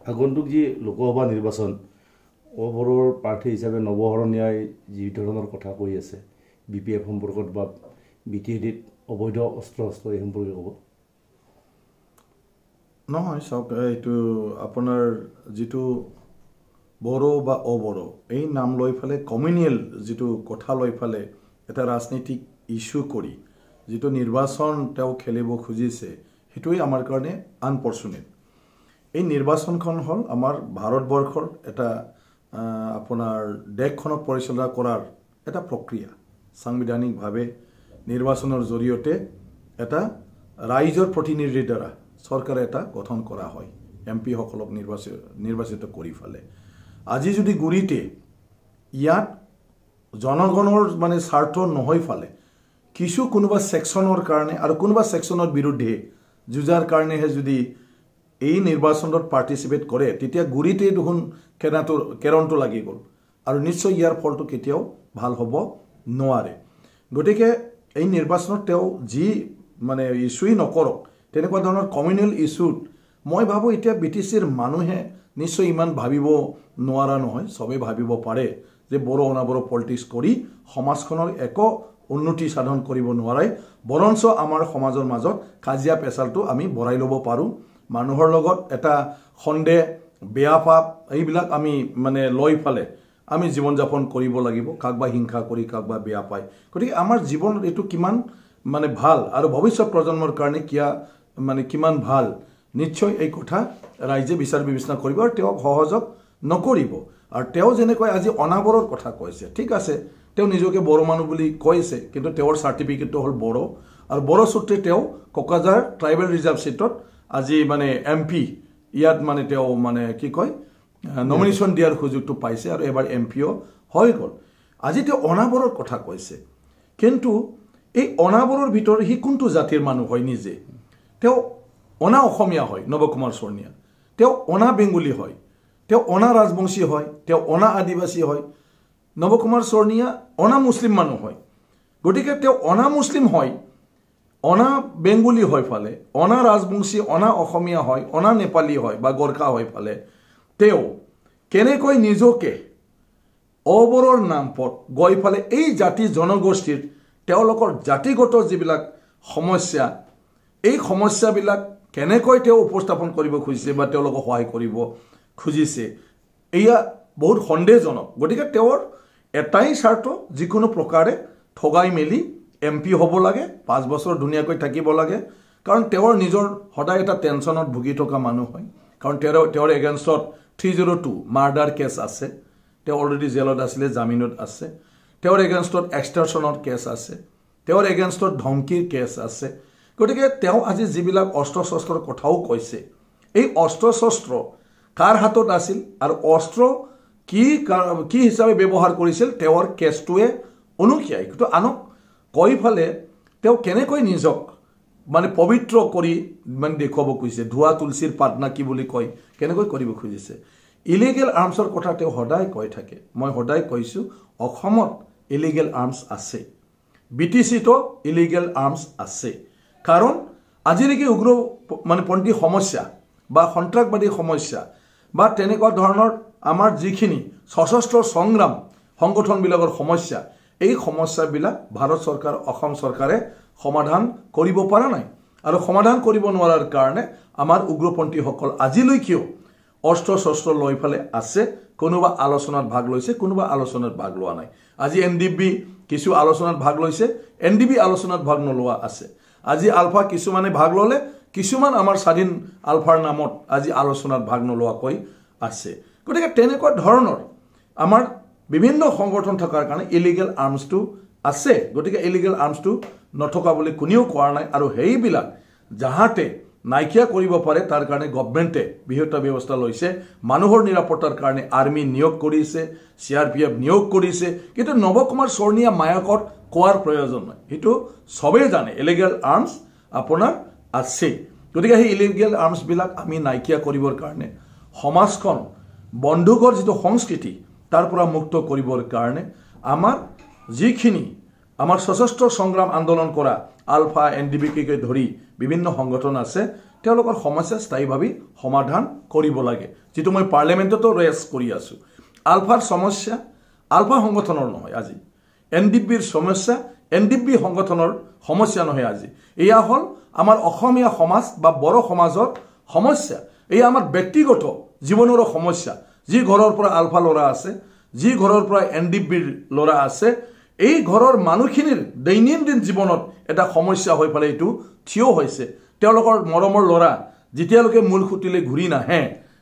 আগন্তুক যি লোকসভা নিৰ্বাচন অবৰৰ প্ৰাৰ্থী হিচাপে নৱহৰণীয়াই যি ধৰণৰ কথা কৈ আছে BPF সম্পৰ্কত বা BTADত অবৈধ অস্ত্ৰ এই সম্পৰ্কে ক'ব নহয় চাওক এইটো আপোনাৰ যিটো বড়ো বা অবড়ো এই নাম লৈ ফেলে কমিউনিয়েল যিটো কথা লৈ ফেলে এটা ৰাজনৈতিক ইস্যু কৰি যিটো নিৰ্বাচন তেওঁ খেলিব খুজিছে সেইটোই আমাৰ কাৰণে আনফৰ্চুনেট এই নিৰ্বাচনখন হ'ল আমাৰ ভাৰতবৰ্ষৰ এটা আপোনাৰ দেশখনক পৰিচালনা কৰাৰ এটা প্ৰক্ৰিয়া সাংবিধানিকভাৱে নিৰ্বাচনৰ জৰিয়তে এটা ৰাইজৰ প্ৰতিনিধিৰ দ্বাৰা চৰকাৰ এটা গঠন কৰা হয় MP সকলক নিৰ্বাচিত কৰি ফেলে আজি যদি গুৰিতে ইয়াত জনগণৰ মানে স্বাৰ্থ নহয় ফেলে কিছু কোনোবা সেকশনৰ কাৰণে আৰু কোনোবা সেকশনৰ বিৰুদ্ধে যুঁজাৰ কাৰণেহে যদি এই নিৰ্বাচনত পাৰ্টিসিপেট কৰে তেতিয়া গুৰিতে দেখোন কেৰণটো লাগি গ'ল আৰু নিশ্চয় ইয়াৰ ফলটো কেতিয়াও ভাল হ'ব নোৱাৰে গতিকে এই নিৰ্বাচনত তেওঁ যি মানে ইস্যুই নকৰক তেনেকুৱা ধৰণৰ কমিউনেল ইস্যুত মই ভাবো এতিয়া BTCৰ মানুহে নিশ্চয় ইমান ভাবিব নোৱাৰা নহয় সবে ভাবিব পাৰে যে বড়ো অনাবড়ো পলিটিক্স কৰি সমাজখনৰ একো উন্নতি সাধন কৰিব নোৱাৰে বৰঞ্চ আমাৰ সমাজৰ মাজত কাজিয়া পেচালটো আমি বঢ়াই ল'ব পাৰো মানুহৰ লগত এটা সন্দেহ বেয়া পাপ এইবিলাক আমি মানে লৈ ফেলে আমি জীৱন যাপন কৰিব লাগিব কাকবা হিংসা কৰি কাকবা বেয়া পায় গতিকে আমাৰ জীৱনত এটো কিমান মানে ভাল আৰু ভৱিষ্যত প্ৰজন্মৰ কাৰণে কিমান ভাল নিশ্চয় এই কথা ৰাইজে বিচাৰ বিবেচনা কৰিব আৰু তেওঁ সহযোগ নকৰিব আৰু তেওঁ যেনেকৈ আজি অনাবৰৰ কথা কৈছে ঠিক আছে তেওঁ নিজকে বড়ো মানুহ বুলি কৈছে কিন্তু তেওঁৰ সাৰ্টিফিকেটটো হ'ল বড়ো আৰু বড়ো সূত্ৰে তেওঁ কোকৰাঝাৰ ট্ৰাইবেল ৰিজাৰ্ভ সিটত আজি মানে MP ইয়াত মানে তেওঁ মানে কি কয় নমিনেশন দিয়াৰ সুযোগটো পাইছে আৰু এবাৰ MPও হৈ গ'ল আজি তেওঁ অনাবৰৰ কথা কৈছে কিন্তু এই অনাবৰৰ ভিতৰত হি কোনটো জাতিৰ মানুহ হয় নিজে তেওঁ অনা অসমীয়া হয় নৱকুমাৰ শৰ্ণিয়া তেওঁ অনা বেঙ্গলী হয় তেওঁ অনা ৰাজবংশী হয় তেওঁ অনা আদিবাসী হয় নৱকুমাৰ শৰ্ণিয়া অনা মুছলিম মানুহ হয় গতিকে তেওঁ অনা মুছলিম হয় অনা বেঙ্গলী হয় ফলে অনা ৰাজবংশী অনা অসমীয়া হয় অনা নেপালী হয় বা গোৰ্খা হয় ফলে তেওঁ কেনেকৈ নিজকে অবৰৰ নামপত গৈ ফলে এই জাতি জনগোষ্ঠীৰ তেওঁলোকৰ জাতিগত যিবিলাক সমস্যা এই সমস্যাবিলাক কেনেকৈ তেওঁ উপস্থাপন কৰিব খুজিছে বা তেওঁলোকক সহায় কৰিব খুজিছে এয়া বহুত সন্দেহজনক গতিকে তেওঁৰ এটাই স্বাৰ্থ যিকোনো প্ৰকাৰে ঠগাই মেলি MP হ'ব লাগে 5 বছৰ ধুনীয়াকৈ থাকিব লাগে কাৰণ তেওঁৰ নিজৰ সদায় এটা টেনচনত ভুগি থকা মানুহ হয় কাৰণ তেওঁৰ এগেইনষ্টত 302 মাৰ্ডাৰ কেছ আছে তেওঁ অলৰেডি জেলত আছিল জামিনত আছে তেওঁৰ এগেইনষ্টত এক্সটৰ্শনৰ কেছ আছে তেওঁৰ এগেইনষ্টত ধমকিৰ কেছ আছে গতিকে তেওঁ আজি যিবিলাক অস্ত্ৰ-শস্ত্ৰৰ কথাও কৈছে এই অস্ত্ৰ-শস্ত্ৰ কাৰ হাতত আছিল আৰু অস্ত্ৰ কি হিচাপে ব্যৱহাৰ কৰিছিল তেওঁৰ কেছটোৱে অনুকিয়াই কিন্তু আনক কৈ ফেলে তেওঁ কেনেকৈ নিজক মানে পবিত্ৰ কৰি মানে দেখুৱাব খুজিছে ধোৱা তুলসীৰ পাতনা কি বুলি কয় কেনেকৈ কৰিব খুজিছে ইলিগেল আৰ্মছৰ কথা তেওঁ সদায় কৈ থাকে মই সদায় কৈছো অসমত ইলিগেল আৰ্মছ আছে BTCতো ইলিগেল আৰ্মছ আছে কাৰণ আজিলৈকে উগ্ৰ মানে পন্থী সমস্যা বা সন্ত্ৰাসবাদী সমস্যা বা তেনেকুৱা ধৰণৰ আমাৰ যিখিনি সশস্ত্ৰ সংগ্ৰাম সংগঠনবিলাকৰ সমস্যা এই সমস্যাবিলাক ভাৰত চৰকাৰ অসম চৰকাৰে সমাধান কৰিব পৰা নাই আৰু সমাধান কৰিব নোৱাৰাৰ কাৰণে আমাৰ উগ্ৰপন্থীসকল আজিলৈকেও অস্ত্ৰ শস্ত্ৰ লৈ ফেলে আছে কোনোবা আলোচনাত ভাগ লৈছে কোনোবা আলোচনাত ভাগ লোৱা নাই আজি NDB কিছু আলোচনাত ভাগ লৈছে NDB আলোচনাত ভাগ নলোৱা আছে আজি আলফা কিছুমানে ভাগ ললে কিছুমান আমাৰ স্বাধীন আলফাৰ নামত আজি আলোচনাত ভাগ নলোৱাকৈ আছে গতিকে তেনেকুৱা ধৰণৰ আমাৰ বিভিন্ন সংগঠন থকাৰ কাৰণে ইলিগেল আৰ্মছটো আছে গতিকে ইলিগেল আৰ্মছটো নথকা বুলি কোনেও কোৱা নাই আৰু হেইবিলাক যাহাতে নাইকিয়া কৰিব পাৰে তাৰ কাৰণে গভৰ্ণমেণ্টে বৃহৎ ব্যৱস্থা লৈছে মানুহৰ নিৰাপত্তাৰ কাৰণে আৰ্মি নিয়োগ কৰিছে CRPF নিয়োগ কৰিছে কিন্তু নৱকুমাৰ শৰ্ণিয়া মায়াকত কোৱাৰ প্ৰয়োজন নাই হেতু সবে জানে ইলিগেল আৰ্মছ আপোনাৰ আছে গতিকে এই ইলিগেল আৰ্মছ বিলাক আমি নাইকিয়া কৰিবৰ কাৰণে সমাজখন বন্ধুকৰ যিটো সংস্কৃতি তাৰ পৰা মুক্ত কৰিবৰ কাৰণে আমাৰ যিখিনি আমাৰ সশস্ত্ৰ সংগ্ৰাম আন্দোলন কৰা আলফা NDB কে ধৰি বিভিন্ন সংগঠন আছে তেওঁলোকৰ সমস্যা স্থায়ীভাৱে সমাধান কৰিব লাগে যেটো মই পাৰ্লিমেণ্টতো ৰেজ কৰি আছো আলফাৰ সমস্যা আলফা সংগঠনৰ নহয় আজি এনডিপিৰ সমস্যা এনডিপি সংগঠনৰ সমস্যা নহয় আজি এয়া হল আমাৰ অসমীয়া সমাজ বা বড় সমাজৰ সমস্যা এই আমাৰ ব্যক্তিগত জীৱনৰ সমস্যা যি ঘৰৰ পৰা আলফা লৰা আছে যি ঘৰৰ পৰা এনডিপিৰ লৰা আছে এই ঘৰৰ মানুহখিনিৰ দৈনন্দিন জীৱনত এটা সমস্যা হৈ পালে এটো থিয় হৈছে তেওঁলোকৰ মৰমৰ লৰা যেতিয়ালৈকে মূল খুঁটিলে ঘূৰি নাহে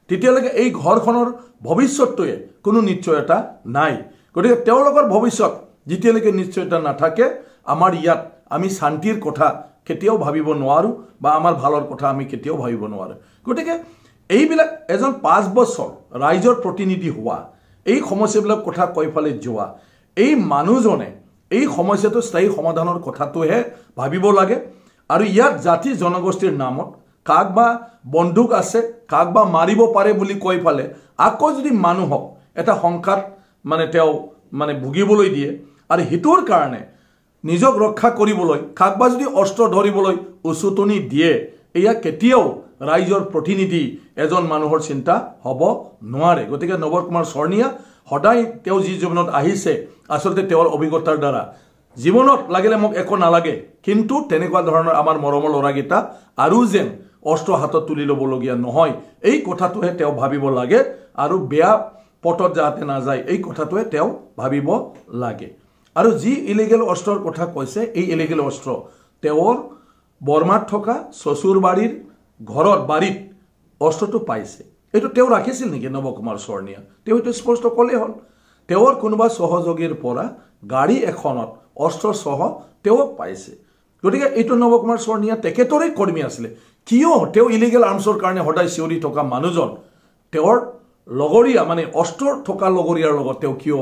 তেতিয়ালৈকে এই ঘৰখনৰ ভৱিষ্যতটোৱে কোনো নিশ্চয়তা নাই গতিকে তেওঁলোকৰ ভৱিষ্যত যেতিয়ালৈকে নিশ্চয়তা নাথাকে আমাৰ ইয়াত আমি শান্তিৰ কথা কেতিয়াও ভাবিব নোৱাৰো বা আমাৰ ভালৰ কথা আমি কেতিয়াও ভাবিব নোৱাৰো গতিকে এইবিলাক এজন 5 বছৰ ৰাইজৰ প্ৰতিনিধি হোৱা এই সমস্যাবিলাক কথা কৈ ফালে যোৱা এই মানুহজনে এই সমস্যাটো স্থায়ী সমাধানৰ কথাটোহে ভাবিব লাগে আৰু ইয়াত জাতি জনগোষ্ঠীৰ নামত কাক বা বন্দুক আছে কাক বা মাৰিব পাৰে বুলি কৈ ফালে আকৌ যদি মানুহক এটা সংকাত মানে তেওঁ মানে ভুগিবলৈ দিয়ে আৰু হিতৰ কাৰণে নিজক ৰক্ষা কৰিবলৈ কাক বা যদি অস্ত্ৰ ধৰিবলৈ উচুতনি দিয়ে এয়া কেতিয়াও ৰাইজৰ প্ৰতিনিধি এজন মানুহৰ চিন্তা হ'ব নোৱাৰে গতিকে নৱ কুমাৰ শৰ্ণিয়া সদায় তেওঁ যি জীৱনত আহিছে আসলতে তেওঁৰ অভিজ্ঞতাৰ দ্বাৰা জীৱনত লাগিলে মোক একো নালাগে কিন্তু তেনেকুৱা ধৰণৰ আমাৰ মৰমৰ লৰাগিতা আৰু যেন অস্ত্ৰ হাতত তুলি ল'বলগীয়া নহয় এই কথাটোহে তেওঁ ভাবিব লাগে আৰু বেয়া পটত যাতে না যায় এই কথাটোহে তেওঁ ভাবিব লাগে আৰু যি ইলিগেল অস্ত্ৰৰ কথা কৈছে এই ইলিগেল অস্ত্ৰ তেওঁৰ বৰ্মাত থকা চচুৰবাৰীৰ ঘৰৰ বাৰীত অস্ত্ৰটো পাইছে এটো তেওঁ ৰাখিছিল নেকি নৱ কুমাৰ শৰ্ণিয়া তেওঁ এটো স্পষ্ট ক'লে হ'ল তেওঁৰ কোনোবা সহযোগীৰ পৰা গাড়ী এখনত অস্ত্ৰ সহ তেওঁ পাইছে গতিকে এটো নৱ কুমাৰ শৰ্ণিয়া তেকেতৰে কৰ্মী আছিল কিয় তেওঁ ইলিগেল আৰ্মছৰ কাৰণে সদায় চিঞৰি থকা মানুহজন তেওঁৰ লগৰীয়া মানে অস্ত্ৰ থকা লগৰীয়াৰ লগত তেওঁ কিয়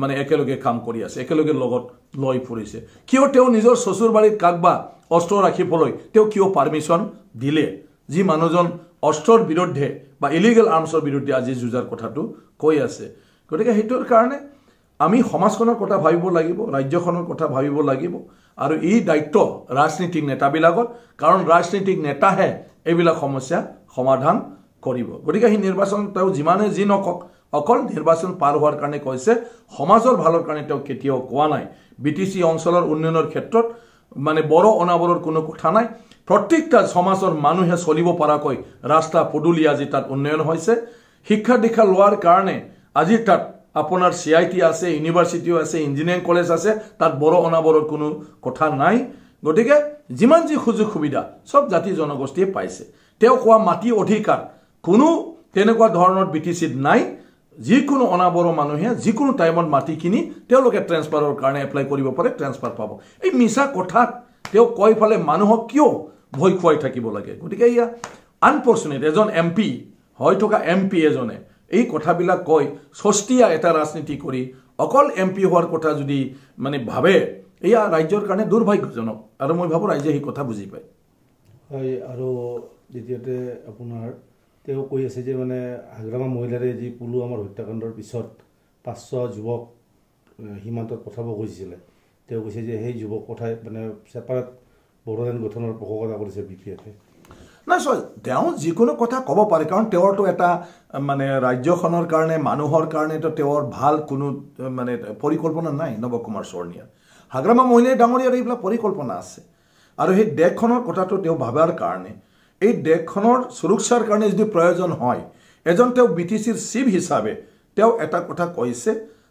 মানে একেলগে কাম কৰি আছে একেলগে লগত লৈ ফুৰিছে কিয় তেওঁ নিজৰ চচুৰবাৰীত কাকবা অস্ত্ৰ ৰাখিবলৈ তেওঁ কিয় পাৰমিশন দিলে যি মানুহজন অস্ত্ৰৰ বিৰুদ্ধে বা ইলিগেল আৰ্মছৰ বিৰুদ্ধে আজি যুঁজাৰ কথাটো কৈ আছে গতিকে হেতুৰ কাৰণে আমি সমাজখনৰ কথা ভাবিব লাগিব ৰাজ্যখনৰ কথা ভাবিব লাগিব আৰু এই দায়িত্ব ৰাজনীতিক নেতাবিলাকৰ কাৰণ ৰাজনীতিক নেতাহে এইবিলাক সমস্যা সমাধান কৰিব গতিকে এই নিৰ্বাচন তেওঁ যিমানে যি নকক অকল নিৰ্বাচন পাৰ হোৱাৰ কাৰণে কৈছে সমাজৰ ভালৰ কাৰণে তেওঁ কেতিয়াও কোৱা নাই বিটিসি অঞ্চলৰ উন্নয়নৰ ক্ষেত্ৰত মানে বড় অনাবৰৰ কোনো কথা নাই প্ৰত্যেকটা সমাজৰ মানুহে চলিব পৰাকৈ ৰাস্তা পদুলি আজি তাত উন্নয়ন হৈছে শিক্ষা দীক্ষা লোৱাৰ কাৰণে আজি তাত আপোনাৰ সিআইটি আছে ইউনিভাৰ্চিটিও আছে ইঞ্জিনিয়াৰিং কলেজ আছে তাত বড় অনাবৰৰ কোনো কথা নাই গতিকে যিমান যি সুযোগ সুবিধা সব জাতি জনগোষ্ঠীয়ে পাইছে তেওঁ কোৱা মাটি অধিকাৰ কোনো তেনেকুৱা ধৰণৰ বিটিসিত নাই যিকোনো অনাবড় মানুহে যিকোনো টাইমত মাটি কিনি তেওঁলোকে ট্ৰান্সফাৰৰ কাৰণে এপ্লাই কৰিব পাৰে ট্ৰান্সফাৰ পাব এই মিছা কথা তেওঁ কৈ ফালে মানুহক কিয় ভয় খুৱাই থাকিব লাগে গতিকে ইয়া আনফৰ্চুনেট এজন এমপি হৈ থকা এমপি এজনে এই কথাবিলাক কৈ সস্তিয়া এটা ৰাজনীতি কৰি অকল এমপি হোৱাৰ কথা যদি মানে ভাবে এয়া ৰাজ্যৰ কাৰণে দুৰ্ভাগ্যজনক আৰু মই ভাবো ৰাজ্যে এই কথা বুজি পায় হয় আৰু দ্বিতীয়তে আপোনাৰ তেওঁ কৈ আছে যে মানে হাগ্ৰামা মহিলাৰে যি পুলৱামাৰ হত্যাকাণ্ডৰ পিছত 500 যুৱক সীমান্তত পঠাব গৈছিলে তেওঁ কৈছে যে সেই যুৱক পঠাই মানে সেপাৰেট বড়োলেণ্ড গঠনৰ পোষকতা কৰিছে বিপিএফে না তেওঁ যিকোনো কথা ক'ব পাৰে কাৰণ তেওঁৰটো এটা মানে ৰাজ্যখনৰ কাৰণে মানুহৰ কাৰণে তো তেওঁৰ ভাল কোনো মানে পৰিকল্পনা নাই নৱ কুমাৰ শৰ্ণিয়া হাগ্ৰামা মহিলাই ডাঙৰীয়াৰ এইবিলাক পৰিকল্পনা আছে আৰু সেই দেশখনৰ কথাটো তেওঁ ভাবাৰ কাৰণে এই দেশখনৰ সুৰক্ষাৰ কাৰণে যদি প্ৰয়োজন হয় এজন তেওঁ বিটিসিৰ চিফ হিচাপে তেওঁ এটা কথা কৈছে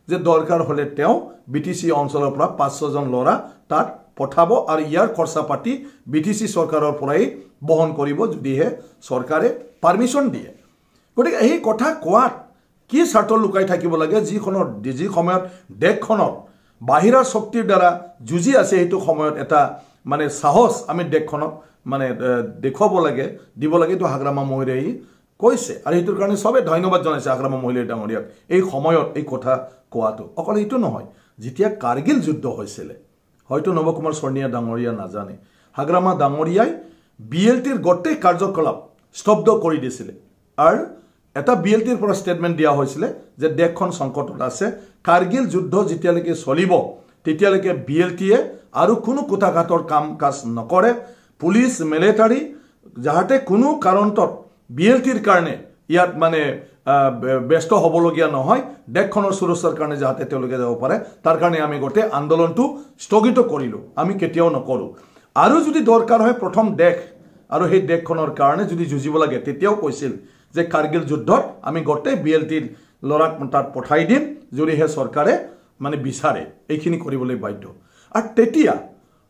যে দৰকাৰ হলে তেওঁ বিটিসি অঞ্চলৰ পৰা 500 জন লৰা তাত পঠাব আৰু ইয়াৰ খৰচা পাতি বিটিসি চৰকাৰৰ পৰাই বহন কৰিব যদিহে চৰকাৰে পাৰমিশন দিয়ে গতিকে এই কথা কোৱাত কি স্বাৰ্থ লুকাই থাকিব লাগে যি সময়ত দেশখনৰ বাহিৰা শক্তিৰ দ্বাৰা যুঁজি আছে এইটো সময়ত এটা মানে সাহস আমি দেশখনক মানে দেখুৱাব লাগে দিব লাগে তো হাগ্ৰামা মহিলাই কৈছে আৰু এইটোৰ কাৰণে সবে ধন্যবাদ জনাইছে হাগ্ৰামা মহিলাই ডাঙৰীয়াক এই সময়ত এই কথা কোৱাটো অকল এইটো নহয় যেতিয়া কাৰ্গিল যুদ্ধ হৈছিল হয়তো নৱ কুমাৰ শৰ্ণিয়া ডাঙৰীয়া নাজানে হাগ্ৰামা ডাঙৰীয়াই বিএলটিৰ গোটেই কাৰ্যকলাপ স্তব্ধ কৰি দিছিল আৰু এটা বিএলটিৰ পৰা ষ্টেটমেন্ট দিয়া হৈছিল যে দেশখন সংকটত আছে কাৰ্গিল যুদ্ধ যেতিয়ালৈকে চলিব তেতিয়ালৈকে বিএলটিয়ে আৰু কোনো কুটাঘাটৰ কাম কাজ নকৰে পুলিচ মিলিটাৰী যাহাতে কোনো কাৰণত বিএলটিৰ কাৰণে ইয়াত মানে ব্যস্ত হ'বলগীয়া নহয় দেশখনৰ সুৰক্ষাৰ কাৰণে যাহাতে তেওঁলোকে যাব পাৰে তাৰ কাৰণে আমি গোটেই আন্দোলনটো স্থগিত কৰিলোঁ আমি কেতিয়াও নকৰোঁ আৰু যদি দৰকাৰ হয় প্ৰথম দেশ আৰু সেই দেশখনৰ কাৰণে যদি যুঁজিব লাগে তেতিয়াও কৈছিল যে কাৰ্গিল যুদ্ধত আমি গোটেই বিএলটিৰ লৰাক তাত পঠাই দিম যদিহে চৰকাৰে মানে বিচাৰে এইখিনি কৰিবলৈ বাধ্য আৰু তেতিয়া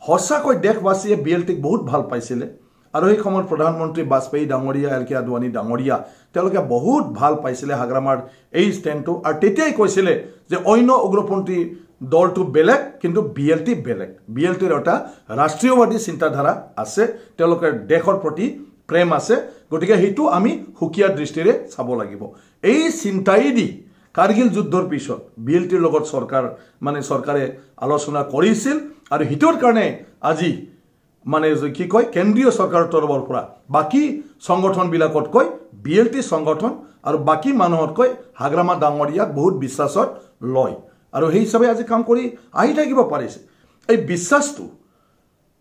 সঁচাকৈ দেশবাসীয়ে বিএলটিক বহুত ভাল পাইছিলে আৰু এই সময়ত প্ৰধানমন্ত্ৰী বাজপেয়ী ডাঙৰীয়া এল কে আদৱানী ডাঙৰীয়া তেওঁলোকে বহুত ভাল পাইছিলে হাগ্ৰামাৰ এই ষ্টেণ্ডটো আৰু তেতিয়াই কৈছিলে যে অন্য উগ্ৰপন্থী দলটো বেলেগ কিন্তু বিএলটি বেলেগ বিএলটিৰ এটা ৰাষ্ট্ৰীয়বাদী চিন্তাধাৰা আছে তেওঁলোকৰ দেশৰ প্ৰতি প্ৰেম আছে গতিকে সেইটো আমি হুকিয়াৰ দৃষ্টিৰে চাব লাগিব এই চিন্তাই দি কাৰ্গিল যুদ্ধৰ পিছত বিএলটিৰ লগত চৰকাৰে আলোচনা কৰিছিল আৰু হিতৰ কাৰণে আজি মানে কি কয় কেন্দ্ৰীয় চৰকাৰৰ তৰফৰ পৰা বাকি সংগঠনবিলাকতকৈ বিএলটি সংগঠন আৰু বাকি মানুহতকৈ হাগ্ৰামা ডাঙৰীয়াক বহুত বিশ্বাসত লয় আৰু সেই হিচাপে আজি কাম কৰি আহি থাকিব পাৰিছে এই বিশ্বাসটো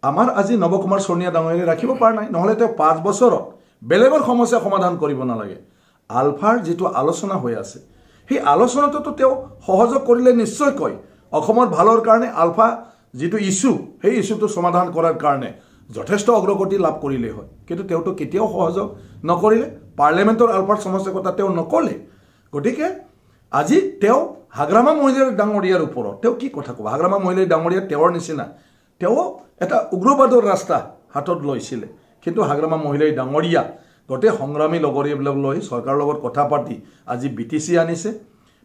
আমাৰ আজি নৱকুমাৰ সোণিয়া ডাঙৰীয়াই ৰাখিব পৰা নাই নহলে তেওঁ 5 বছৰত বেলেগৰ সমস্যা সমাধান কৰিব নালাগে আলফাৰ যেটো আলোচনা হৈ আছে সেই আলোচনাটো তেওঁ সহযোগ কৰিলে নিশ্চয় কয় অসমৰ ভালৰ কাৰণে আলফা যেটো ইস্যু সেই ইস্যুটো সমাধান কৰাৰ কাৰণে যথেষ্ট অগ্ৰগতি লাভ কৰিলে হয় কিন্তু তেওঁটো কেতিয়াও সহযোগ নকৰিলে পাৰ্লিমেন্টৰ আলফাৰ সমস্যাৰ কথা তেওঁ নকলে গতিকে আজি তেওঁ হাগ্ৰামা মহিলাৰ ডাঙৰীয়াৰ ওপৰত তেওঁ কি কথা ক'ব হাগ্ৰামা মহিলাৰ ডাঙৰীয়া তেওঁৰ নিচিনা তেওঁ এটা উগ্ৰবাদৰ ৰাস্তা হাতত লৈছিল কিন্তু হাগ্ৰামা মহিলাৰ ডাঙৰীয়া গোটেই সংগ্ৰামী লগৰীয়াবিলাক লৈ চৰকাৰৰ লগত কথা পাতি আজি বিটিসি আনিছে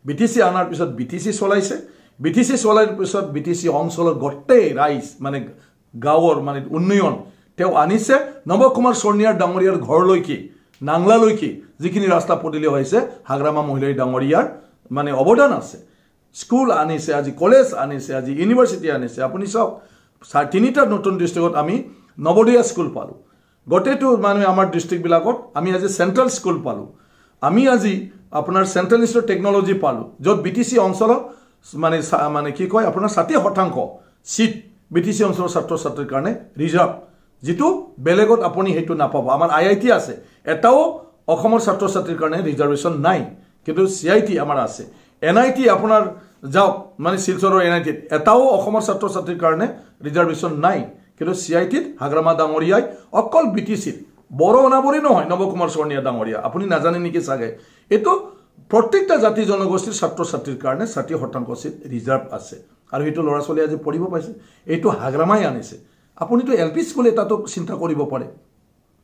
বিটিসি আনাৰ পিছত বিটিসি চলাইছে বিটিসি চলাৰ পিছত বিটিসি অঞ্চলৰ গোটেই ৰাইজ মানে গাঁৱৰ মানে উন্নয়ন তেওঁ আনিছে নৱকুমাৰ সোণিয়াৰ ডাঙৰীয়াৰ ঘৰলৈকে নাংলালৈকে যিখিনি ৰাস্তা পদূলি হৈছে হাগ্ৰামা মহিলাৰ ডাঙৰীয়াৰ মানে অৱদান আছে স্কুল আনিছে আজি কলেজ আনিছে আজি ইউনিভাৰ্চিটি আনিছে আপুনি সব 3টা নতুন ডিস্ট্ৰিক্টত আমি নৱোদয়া স্কুল পালো গোটেইটো মানে আমাৰ ডিস্ট্ৰিক্ট বিলাকত আমি আজি সেন্ট্ৰাল স্কুল পালো আমি আজি আপোনাৰ সেন্ট্ৰাল ইনষ্টিটিউট টেকনলজি পালো যত বিটিসি অঞ্চলত মানে কি কয় আপোনাৰ 60% সিট বিটিসি অঞ্চলৰ ছাত্ৰ ছাত্ৰীৰ কাৰণে ৰিজাৰ্ভ যেটো বেলেগত আপুনি হেতু নাপাব আমাৰ আইআইটি আছে এটাও অসমৰ ছাত্ৰ ছাত্ৰীৰ কাৰণে ৰিজাৰ্ভেশন নাই কিন্তু সিআইটি আমাৰ আছে এনআইটি আপোনাৰ যাও মানে শিলচৰৰ এনআইটি এটাও অসমৰ ছাত্ৰ ছাত্ৰীৰ কাৰণে ৰিজাৰ্ভেশন নাই কিন্তু সিআইটিত হাগ্ৰামা ডাঙৰীয়াই অকল বিটিসিৰ বড় অনাবৰি নহয় নৱকুমাৰ সোণিয়া ডাঙৰীয়া আপুনি নাজানে নেকি চাগে এটো প্ৰত্যেকটা জাতি জনগোষ্ঠীৰ ছাত্ৰ ছাত্ৰীৰ কাৰণে 60% সিট ৰিজাৰ্ভ আছে আৰু হেতু লৰা ছোৱালী আজি পঢ়িব পাইছে এটো হাগ্ৰামাই আনিছে আপুনি তো এলপি স্কুল এটাতো চিন্তা কৰিব পাৰে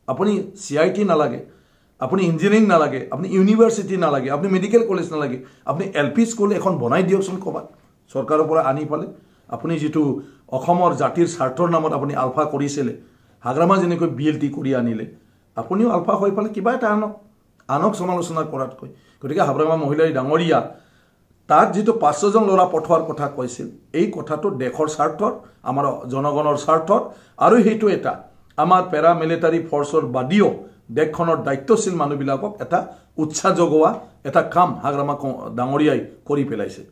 আপুনি সিআইটি নালাগে আপুনি ইঞ্জিনিয়াৰিং নালাগে আপুনি ইউনিভাৰ্সিটি নালাগে আপুনি মেডিকেল কলেজ নালাগে আপুনি এলপি স্কুল এখন বনাই দিয়কচোন কবা চৰকাৰৰ পৰা আনি পালে আপুনি যেটো অসমৰ জাতিৰ স্বাৰ্থৰ নামত আপুনি আলফা কৰিছিলে হাগ্ৰামা যেনেকৈ বিএলটি কৰি আনিলে আপুনিও আলফা হৈ পালে কিবা এটা আনক সমালোচনা কৰাতকৈ গতিকে হাগ্ৰামা মহিলাৰ ডাঙৰীয়া তাত যেটো 500 জন লৰা পঠোৱাৰ কথা কৈছিল এই কথাটো দেশৰ স্বাৰ্থত আমাৰ জনগণৰ স্বাৰ্থত আৰু হেতু এটা আমাৰ প্যাৰা মিলিটাৰী ফৰ্চৰ বাদিও দেশখনৰ দায়িত্বশীল মানুহবিলাকক এটা উৎসাহ যোগোৱা এটা কাম হাগ্ৰামা ডাঙৰীয়াই কৰি পেলাইছে